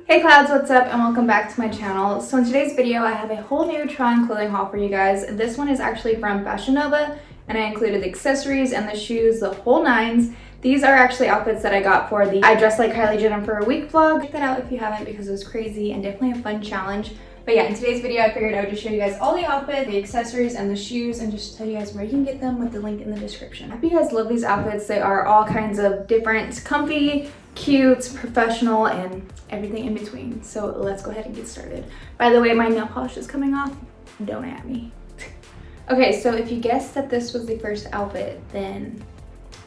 Hey clouds, what's up and welcome back to my channel. So in today's video I have a whole new try on clothing haul for you guys. This one is actually from Fashion Nova and I included the accessories and the shoes, the whole nines. These are actually outfits that I got for the I Dressed Like Kylie Jennifer a Week vlog. Check that out if you haven't because it was crazy and definitely a fun challenge. But yeah, in today's video I figured I would just show you guys all the outfits, the accessories, and the shoes, and just tell you guys where you can get them with the link in the description. I hope you guys love these outfits. They are all kinds of different, comfy, cute, professional, and everything in between. So let's go ahead and get started. By the way, my nail polish is coming off. Don't at me. Okay, so if you guessed that this was the first outfit, then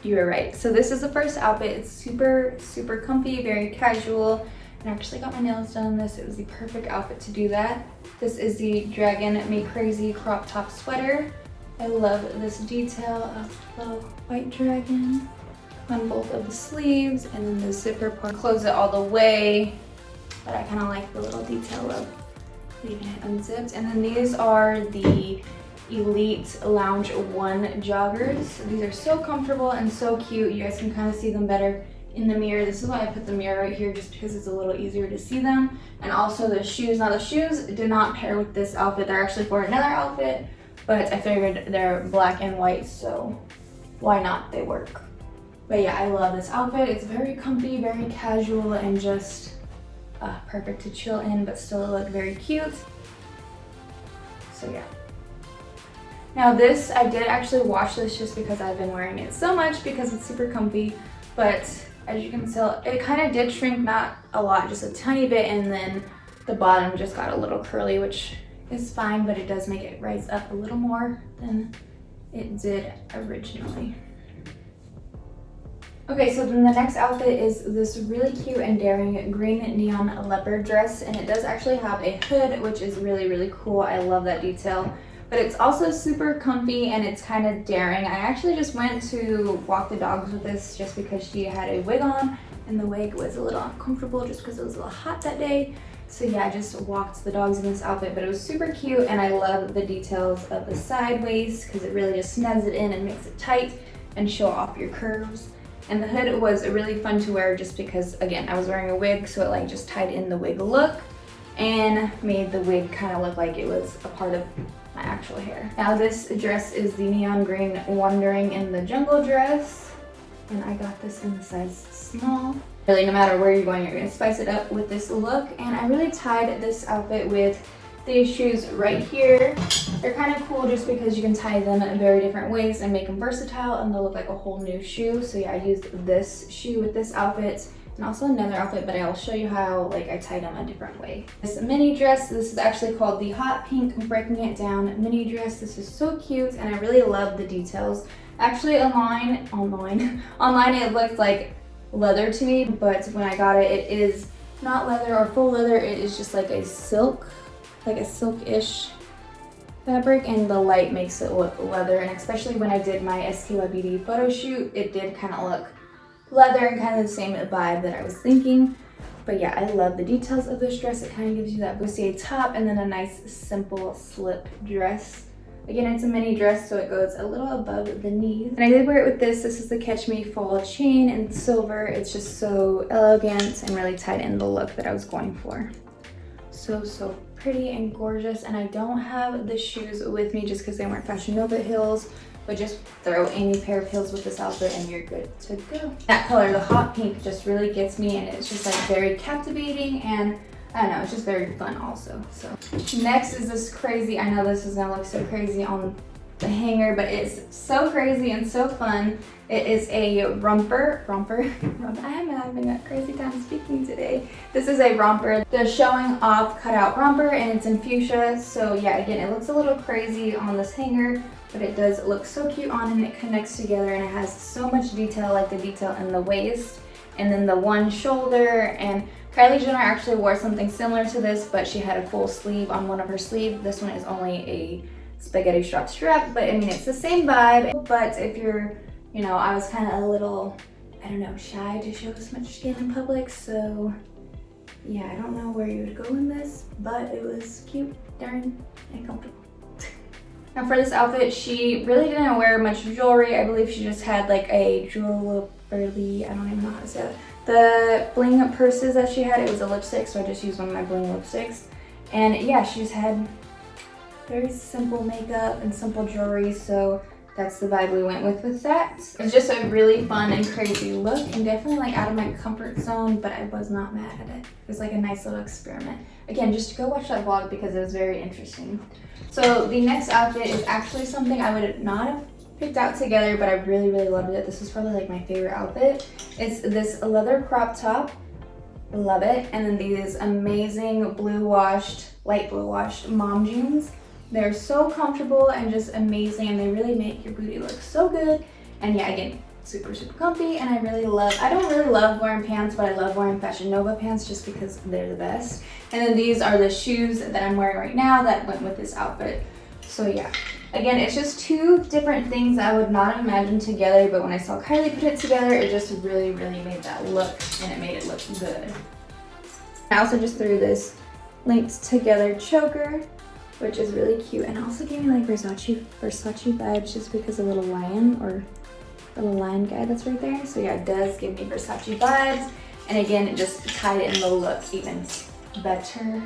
you were right. So this is the first outfit. It's super comfy, very casual. I actually got my nails done on this. It was the perfect outfit to do that. This is the Dragon Me Crazy crop top sweater. I love this detail of the little white dragon on both of the sleeves, and then the zipper part. Close it all the way, but I kind of like the little detail of leaving it unzipped. And then these are the Elite Lounge 1 joggers. These are so comfortable and so cute. You guys can kind of see them better in the mirror. This is why I put the mirror right here, just because it's a little easier to see them. And also the shoes. Now the shoes did not pair with this outfit. They're actually for another outfit, but I figured they're black and white, so why not? They work. But yeah, I love this outfit. It's very comfy, very casual, and just perfect to chill in, but still look very cute. So yeah. Now this, I did actually wash this just because I've been wearing it so much because it's super comfy, but as you can tell, it kind of did shrink, not a lot, just a tiny bit, and then the bottom just got a little curly, which is fine, but it does make it rise up a little more than it did originally. Okay, so then the next outfit is this really cute and daring green neon leopard dress, and it does actually have a hood, which is really cool. I love that detail. But it's also super comfy and it's kind of daring. I actually just went to walk the dogs with this just because she had a wig on, and the wig was a little uncomfortable just because it was a little hot that day. So yeah, I just walked the dogs in this outfit, but it was super cute, and I love the details of the side waist because it really just snaps it in and makes it tight and show off your curves. And the hood was really fun to wear just because, again, I was wearing a wig, so it like just tied in the wig look and made the wig kind of look like it was a part of my actual hair. Now this dress is the neon green Wandering in the Jungle dress, and I got this in the size small. Really, no matter where you're going, you're gonna spice it up with this look. And I really tied this outfit with these shoes right here. They're kind of cool just because you can tie them in very different ways and make them versatile, and they'll look like a whole new shoe. So yeah, I used this shoe with this outfit and also another outfit, but I'll show you how like I tied them a different way. This mini dress, this is actually called the Hot Pink Breaking It Down mini dress. This is so cute and I really love the details. Actually online it looked like leather to me, but when I got it, it is not leather or full leather. It is just like a silk, like a silk-ish fabric, and the light makes it look leather. And especially when I did my SKYBD photo shoot, it did kind of look leather and kind of the same vibe that I was thinking. But yeah, I love the details of this dress. It kind of gives you that bustier top and then a nice simple slip dress. Again, it's a mini dress, so it goes a little above the knees. And I did wear it with this. This is the Catch Me Fall chain in silver. It's just so elegant and really tied in the look that I was going for. So pretty and gorgeous. And I don't have the shoes with me just because they weren't Fashion Nova heels, but just throw any pair of heels with this outfit and you're good to go. That color, the hot pink, just really gets me, and it's just like very captivating, and I don't know, it's just very fun also. So next is this crazy, I know this is gonna look so crazy on the hanger, but it's so crazy and so fun. It is a romper. I am having a crazy time speaking today. This is a romper, the showing off cutout romper, and it's in fuchsia. So yeah, again, it looks a little crazy on this hanger, but it does look so cute on, and it connects together, and it has so much detail, like the detail in the waist and then the one shoulder. And Kylie Jenner actually wore something similar to this, but she had a full sleeve on one of her sleeves. This one is only a spaghetti strap, but I mean, it's the same vibe. But if you're, you know, I was kind of a little, I don't know, shy to show this much skin in public, so yeah, I don't know where you would go in this, but it was cute, darn, and comfortable. Now for this outfit, she really didn't wear much jewelry. I believe she just had like a jewelry, I don't even know how to say that. The bling purses that she had, it was a lipstick, so I just used one of my bling lipsticks. And yeah, she just had very simple makeup and simple jewelry, so that's the vibe we went with that. It's just a really fun and crazy look, and definitely like out of my comfort zone, but I was not mad at it. It was like a nice little experiment. Again, just go watch that vlog because it was very interesting. So the next outfit is actually something I would not have picked out together, but I really, really loved it. This was probably like my favorite outfit. It's this leather crop top. Love it. And then these amazing light blue washed mom jeans. They're so comfortable and just amazing, and they really make your booty look so good. And yeah, again, super, super comfy, and I don't really love wearing pants, but I love wearing Fashion Nova pants just because they're the best. And then these are the shoes that I'm wearing right now that went with this outfit. So yeah, again, it's just two different things I would not imagine together, but when I saw Kylie put it together, it just really, really made that look, and it made it look good. I also just threw this linked together choker, which is really cute, and also gave me like Versace vibes just because of the little lion guy that's right there. So yeah, it does give me Versace vibes, and again, it just tied in the look even better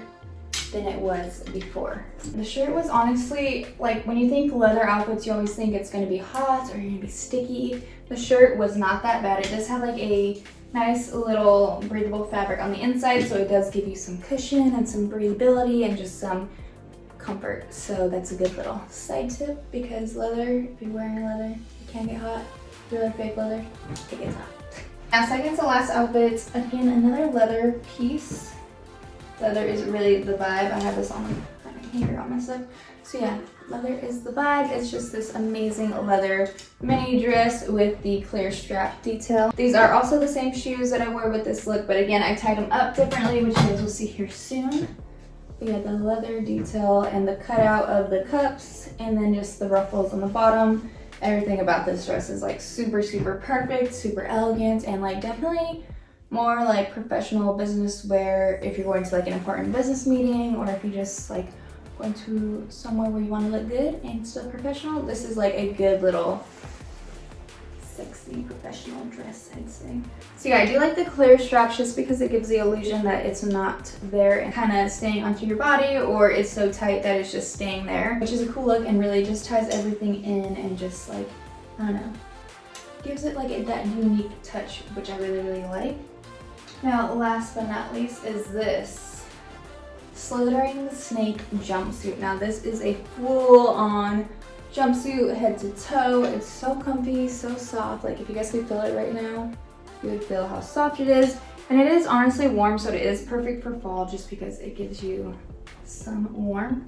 than it was before. The shirt was honestly, like, when you think leather outfits, you always think it's gonna be hot or you're gonna be sticky. The shirt was not that bad. It does have like a nice little breathable fabric on the inside, so it does give you some cushion and some breathability and just some comfort. So that's a good little side tip, because leather, if you're wearing leather, it can get hot. If you're like fake leather, it gets hot. Now, second to last outfit, again, another leather piece. Leather is really the vibe. I have this on my hanger on myself. So yeah, leather is the vibe. It's just this amazing leather mini dress with the clear strap detail. These are also the same shoes that I wore with this look, but again, I tied them up differently, which you guys will see here soon. But yeah, the leather detail and the cutout of the cups, and then just the ruffles on the bottom. Everything about this dress is like super, super perfect, super elegant, and like definitely more like professional business wear if you're going to like an important business meeting, or if you just like going to somewhere where you want to look good and still professional. This is like a good little sexy professional dress, I'd say. So yeah, I do like the clear straps just because it gives the illusion that it's not there and kind of staying onto your body, or it's so tight that it's just staying there, which is a cool look and really just ties everything in and just like, I don't know, gives it like that unique touch, which I really, really like. Now, last but not least is this slithering snake jumpsuit. Now, this is a full-on jumpsuit, head to toe. It's so comfy, so soft. Like, if you guys could feel it right now, you would feel how soft it is. And it is honestly warm, so it is perfect for fall just because it gives you some warmth.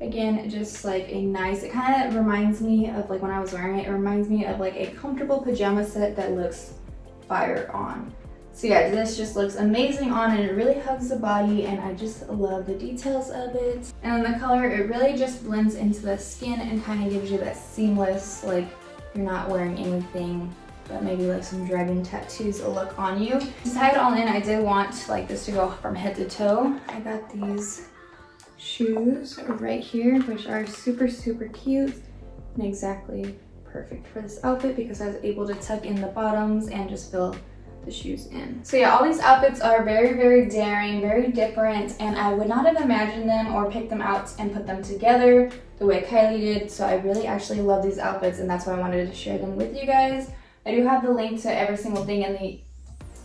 Again, just like a nice, it kind of reminds me of like when I was wearing it, it reminds me of like a comfortable pajama set that looks fire on. So yeah, this just looks amazing on, and it really hugs the body, and I just love the details of it. And then the color, it really just blends into the skin and kind of gives you that seamless, like you're not wearing anything but maybe like some dragon tattoos look on you. To tie it all in, I did want like this to go from head to toe. I got these shoes right here, which are super, super cute and exactly perfect for this outfit because I was able to tuck in the bottoms and just fill the shoes in. So yeah, all these outfits are very, very daring, very different, and I would not have imagined them or picked them out and put them together the way Kylie did. So I really actually love these outfits, and that's why I wanted to share them with you guys. I do have the link to every single thing in the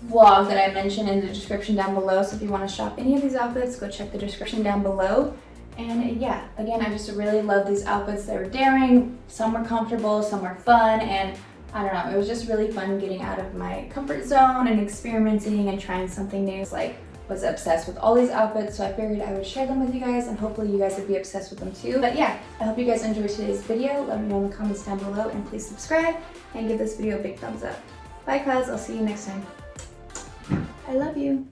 vlog that I mentioned in the description down below, so if you want to shop any of these outfits, go check the description down below. And yeah, again, I just really love these outfits. They were daring, some were comfortable, some were fun, and I don't know, it was just really fun getting out of my comfort zone and experimenting and trying something new. It's like, was obsessed with all these outfits, so I figured I would share them with you guys, and hopefully you guys would be obsessed with them too. But yeah, I hope you guys enjoyed today's video. Let me know in the comments down below, and please subscribe and give this video a big thumbs up. Bye, cuz. I'll see you next time. I love you.